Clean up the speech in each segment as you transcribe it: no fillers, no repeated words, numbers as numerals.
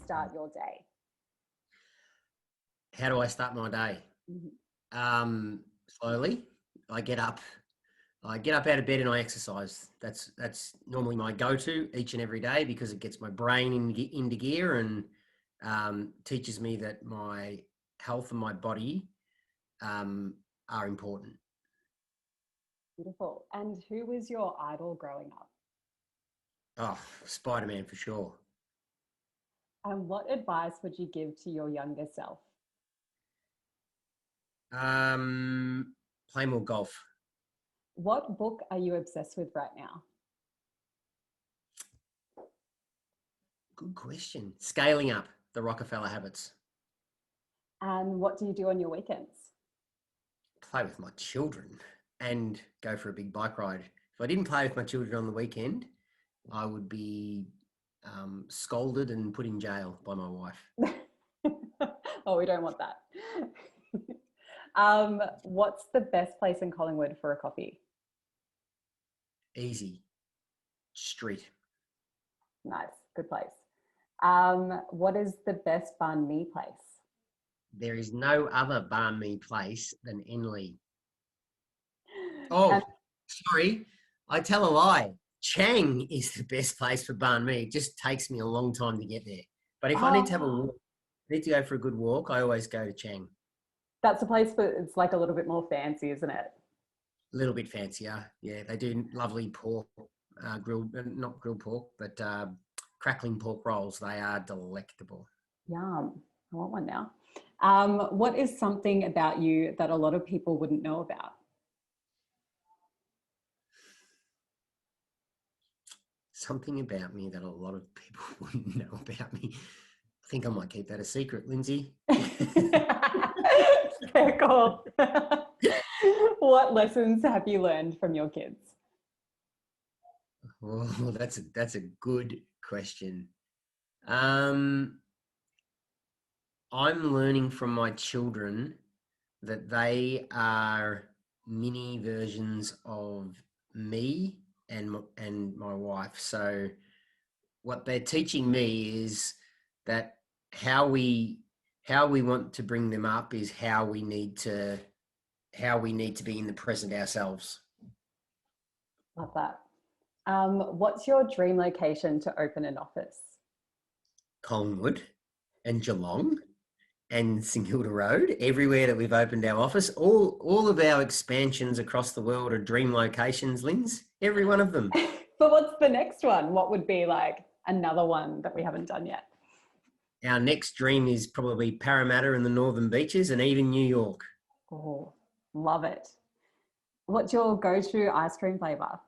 start your day? How do I start my day? Slowly. I get up out of bed and I exercise. That's normally my go-to each and every day because it gets my brain into gear and teaches me that my health and my body are important. Beautiful. And who was your idol growing up? Oh, Spider-Man for sure. And what advice would you give to your younger self? Play more golf. What book are you obsessed with right now? Good question. Scaling Up, The Rockefeller Habits. And what do you do on your weekends? Play with my children and go for a big bike ride. If I didn't play with my children on the weekend, I would be scolded and put in jail by my wife. Oh, we don't want that. What's the best place in Collingwood for a coffee? Easy. Street. Nice, good place. What is the best banh mi place? There is no other banh mi place than Enley. Oh, sorry. I tell a lie. Chang is the best place for banh mi. It just takes me a long time to get there. But if I need to have a walk, need to go for a good walk, I always go to Chang. That's a place but it's like a little bit more fancy, isn't it? A little bit fancier. Yeah, they do lovely pork, not grilled pork, but crackling pork rolls. They are delectable. Yum. I want one now. What is something about you that a lot of people wouldn't know about? Something about me that a lot of people wouldn't know about me. I think I might keep that a secret, Lindsay. Fair call. What lessons have you learned from your kids? Oh, that's a good question. I'm learning from my children that they are mini versions of me and my wife. So what they're teaching me is that how we want to bring them up is how we need to be in the present ourselves. Love that. What's your dream location to open an office? Collingwood and Geelong and St Kilda Road, everywhere that we've opened our office, all of our expansions across the world are dream locations, Linz, every one of them. But what's the next one? What would be like another one that we haven't done yet? Our next dream is probably Parramatta and the Northern Beaches and even New York. Oh, love it. What's your go-to ice cream flavour?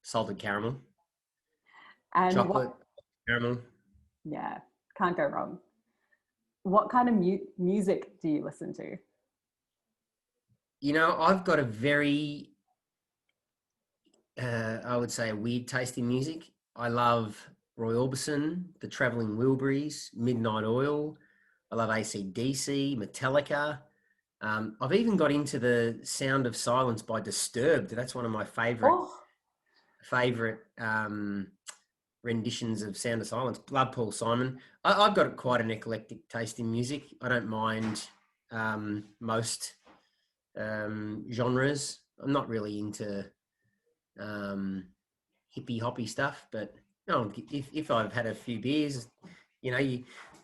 Salted caramel. And chocolate, caramel. Yeah, can't go wrong. What kind of music do you listen to? You know, I've got a very, I would say, a weird taste in music. I love Roy Orbison, the Travelling Wilburys, Midnight Oil. I love AC/DC, Metallica. I've even got into the Sound of Silence by Disturbed. That's one of my favourite renditions of Sound of Silence. Love Paul Simon. I've got quite an eclectic taste in music. I don't mind most genres. I'm not really into hippie hoppy stuff, but if I've had a few beers,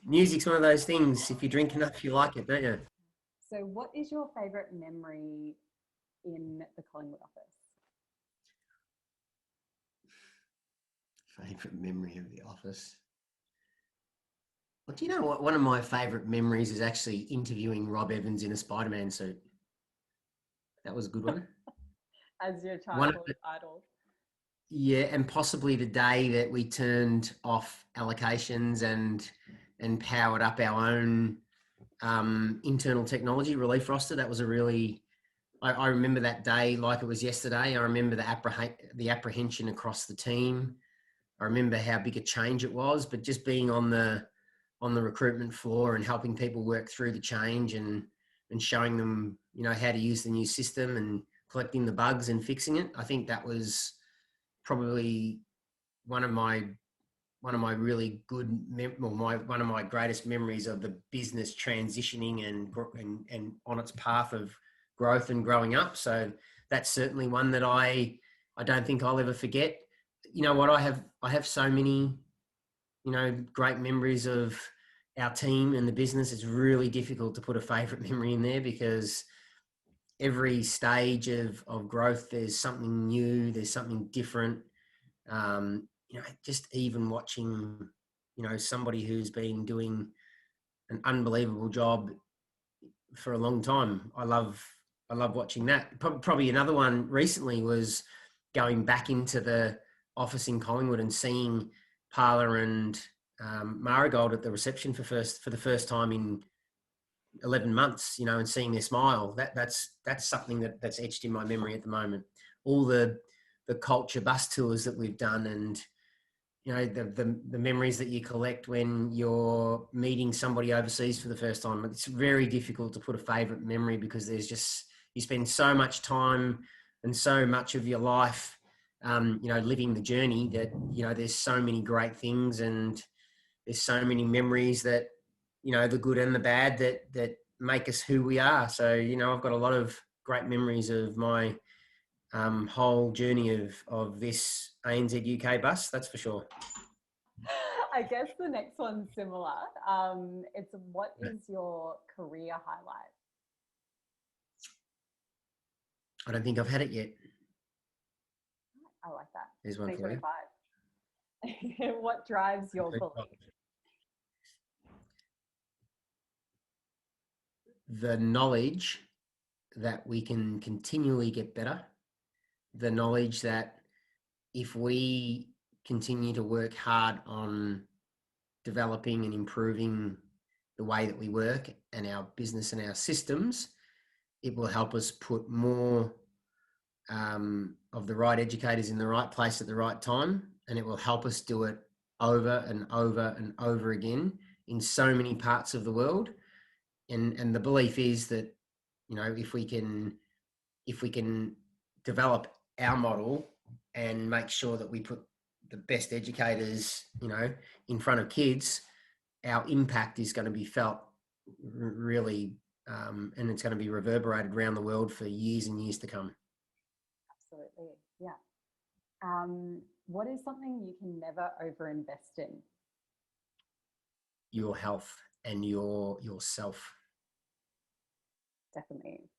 music's one of those things. If you drink enough, you like it, don't you? So what is your favourite memory in the Collingwood office? Favourite memory of the office? Well, do you know what? One of my favourite memories is actually interviewing Rob Evans in a Spider-Man suit. That was a good one. As your childhood idol. Yeah, and possibly the day that we turned off allocations and powered up our own internal technology relief roster. That was a really, I remember that day like it was yesterday. I remember the apprehension across the team. I remember how big a change it was, but just being on the recruitment floor and helping people work through the change and showing them, how to use the new system and collecting the bugs and fixing it. I think that was probably one of my one of my really good, one of my greatest memories of the business transitioning and on its path of growth and growing up. So that's certainly one that I don't think I'll ever forget. You know what? I have so many, great memories of our team and the business. It's really difficult to put a favorite memory in there because every stage of growth, there's something new, there's something different. Just even watching, somebody who's been doing an unbelievable job for a long time. I love watching that. Probably another one recently was going back into the office in Collingwood and seeing Parla and Marigold at the reception for the first time in 11 months, and seeing their smile. That's something that's etched in my memory at the moment. All the culture bus tours that we've done, and the memories that you collect when you're meeting somebody overseas for the first time. It's very difficult to put a favorite memory because you spend so much time and so much of your life living the journey that there's so many great things, and there's so many memories that the good and the bad that make us who we are. So I've got a lot of great memories of my whole journey of this ANZ UK bus, that's for sure. I guess the next one's similar. It's what is your career highlight? I don't think I've had it yet. I like that. There's one for you. What drives your belief? The knowledge that we can continually get better. The knowledge that if we continue to work hard on developing and improving the way that we work and our business and our systems, it will help us put more of the right educators in the right place at the right time, and it will help us do it over and over and over again in so many parts of the world. And the belief is that if we can develop our model and make sure that we put the best educators in front of kids, our impact is going to be felt really, and it's going to be reverberated around the world for years and years to come. Absolutely, yeah. What is something you can never overinvest in? Your health and yourself. Definitely.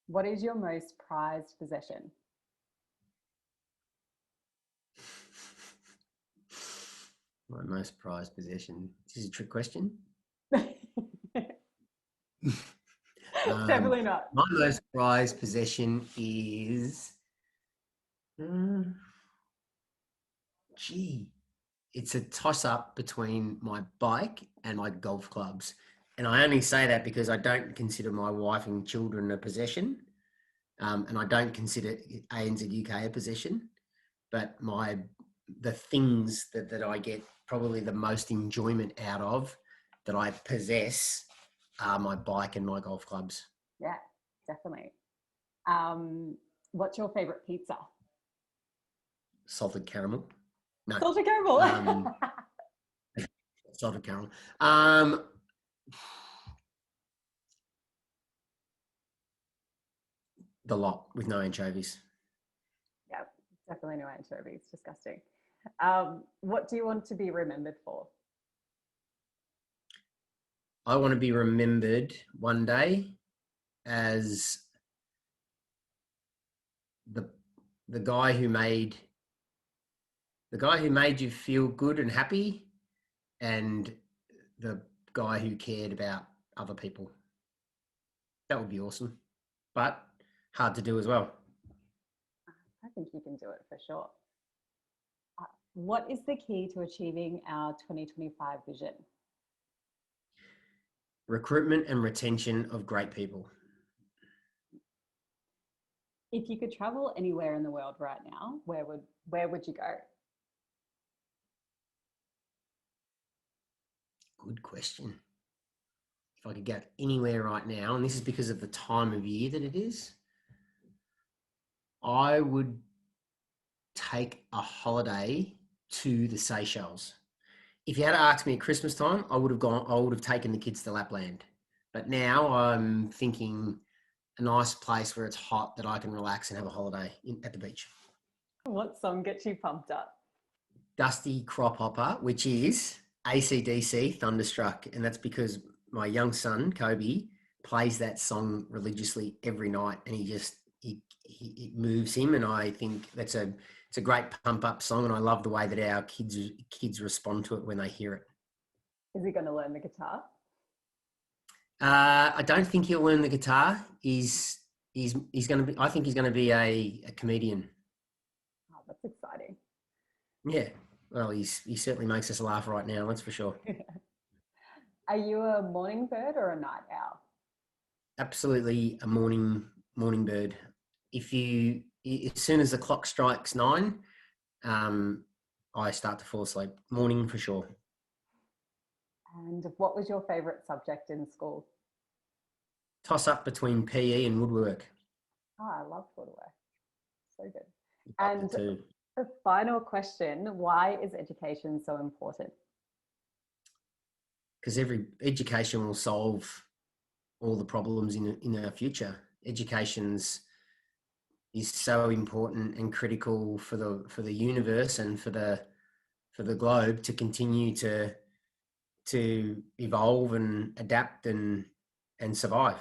What is your most prized possession? My most prized possession. This is a trick question. Definitely not. My most prized possession is, it's a toss-up between my bike and my golf clubs. And I only say that because I don't consider my wife and children a possession. And I don't consider ANZ UK a possession. But the things that I get probably the most enjoyment out of that I possess are my bike and my golf clubs. Yeah, definitely. What's your favorite pizza? Salted caramel. No. Salted caramel. Salted caramel. The lot with no anchovies. Yeah, definitely no anchovies. Disgusting. What do you want to be remembered for? I want to be remembered one day as the guy who made you feel good and happy, and the guy who cared about other people. That would be awesome, but hard to do as well. I think you can do it for sure. What is the key to achieving our 2025 vision? Recruitment and retention of great people. If you could travel anywhere in the world right now, where would you go? Good question. If I could go anywhere right now, and this is because of the time of year that it is, I would take a holiday to the Seychelles. If you had asked me at Christmas time, I would have taken the kids to Lapland. But now I'm thinking a nice place where it's hot that I can relax and have a holiday at the beach. What song gets you pumped up? Dusty Crop Hopper, which is AC/DC Thunderstruck. And that's because my young son, Kobe, plays that song religiously every night, and it moves him. And I think it's a great pump up song. And I love the way that our kids respond to it when they hear it. Is he going to learn the guitar? I don't think he'll learn the guitar. He's going to be. I think he's going to be a comedian. Oh, that's exciting. Yeah. Well, he certainly makes us laugh right now. That's for sure. Are you a morning bird or a night owl? Absolutely a morning bird. As soon as the clock strikes 9, I start to fall asleep. Morning for sure. And what was your favourite subject in school? Toss up between PE and woodwork. Oh, I love woodwork. So good. And the final question, why is education so important? Because every education will solve all the problems in our future. Education's is so important and critical for the universe and for the globe to continue to evolve and adapt and survive.